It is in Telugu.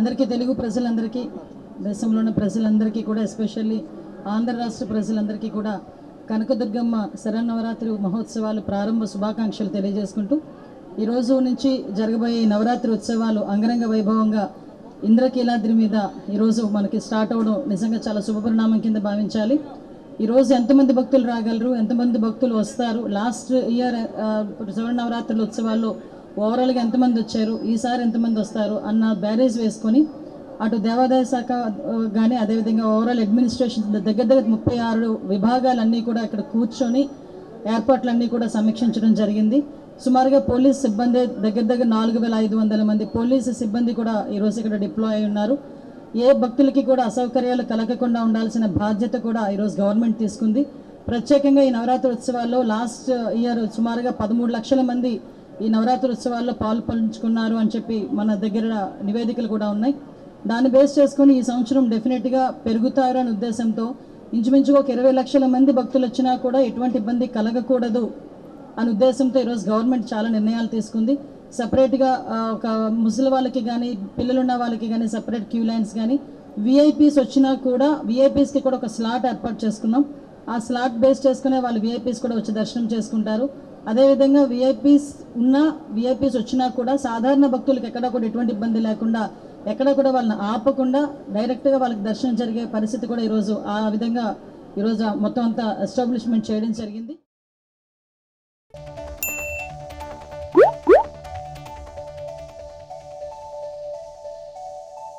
అందరికీ తెలుగు ప్రజలందరికీ దేశంలోని ప్రజలందరికీ కూడా ఎస్పెషల్లీ ఆంధ్ర రాష్ట్ర ప్రజలందరికీ కూడా కనకదుర్గమ్మ శరన్నవరాత్రి మహోత్సవాలు ప్రారంభ శుభాకాంక్షలు తెలియజేసుకుంటూ ఈ రోజు నుంచి జరగబోయే నవరాత్రి ఉత్సవాలు అంగరంగ వైభవంగా ఇంద్రకీలాద్రి మీద ఈరోజు మనకి స్టార్ట్ అవడం నిజంగా చాలా శుభపరిణామం కింద భావించాలి. ఈరోజు ఎంతమంది భక్తులు రాగలరు, ఎంతమంది భక్తులు వస్తారు, లాస్ట్ ఇయర్ శరన్నవరాత్రుల ఉత్సవాల్లో ఓవరాల్గా ఎంతమంది వచ్చారు, ఈసారి ఎంతమంది వస్తారు అన్న బ్యారేజ్ వేసుకొని అటు దేవాదాయ శాఖ కానీ అదేవిధంగా ఓవరాల్ అడ్మినిస్ట్రేషన్ దగ్గర 36 విభాగాలన్నీ కూడా ఇక్కడ కూర్చొని ఏర్పాట్లన్నీ కూడా సమీక్షించడం జరిగింది. సుమారుగా పోలీస్ సిబ్బంది దగ్గర 4500 మంది పోలీసు సిబ్బంది కూడా ఈరోజు ఇక్కడ డిప్లాయ్ అయి ఉన్నారు. ఏ భక్తులకి కూడా అసౌకర్యాలు కలగకుండా ఉండాల్సిన బాధ్యత కూడా ఈరోజు గవర్నమెంట్ తీసుకుంది. ప్రత్యేకంగా ఈ నవరాత్రి ఉత్సవాల్లో లాస్ట్ ఇయర్ సుమారుగా 13 లక్షల మంది ఈ నవరాత్రి ఉత్సవాల్లో పాల్పంచుకున్నారు అని చెప్పి మన దగ్గర నివేదికలు కూడా ఉన్నాయి. దాన్ని బేస్ చేసుకొని ఈ సంవత్సరం డెఫినెట్గా పెరుగుతారు అనే ఉద్దేశంతో ఇంచుమించుగా ఒక 20 లక్షల మంది భక్తులు వచ్చినా కూడా ఎటువంటి ఇబ్బంది కలగకూడదు అనే ఉద్దేశంతో ఈరోజు గవర్నమెంట్ చాలా నిర్ణయాలు తీసుకుంది. సపరేట్గా ఒక ముసలి వాళ్ళకి కానీ పిల్లలున్న వాళ్ళకి కానీ సపరేట్ క్యూ లైన్స్ కానీ విఐపీస్ వచ్చినా కూడా విఐపీస్కి కూడా ఒక స్లాట్ ఏర్పాటు చేసుకున్నాం. ఆ స్లాట్ బేస్ చేసుకునే వాళ్ళు విఐపీస్ కూడా వచ్చి దర్శనం చేసుకుంటారు. అదేవిధంగా విఐపీస్ వచ్చినా కూడా సాధారణ భక్తులకు ఎక్కడ కూడా ఎటువంటి ఇబ్బంది లేకుండా ఎక్కడ కూడా వాళ్ళని ఆపకుండా డైరెక్ట్గా వాళ్ళకి దర్శనం జరిగే పరిస్థితి కూడా ఈరోజు ఆ విధంగా ఈరోజు మొత్తం అంతా ఎస్టాబ్లిష్మెంట్ చేయడం జరిగింది.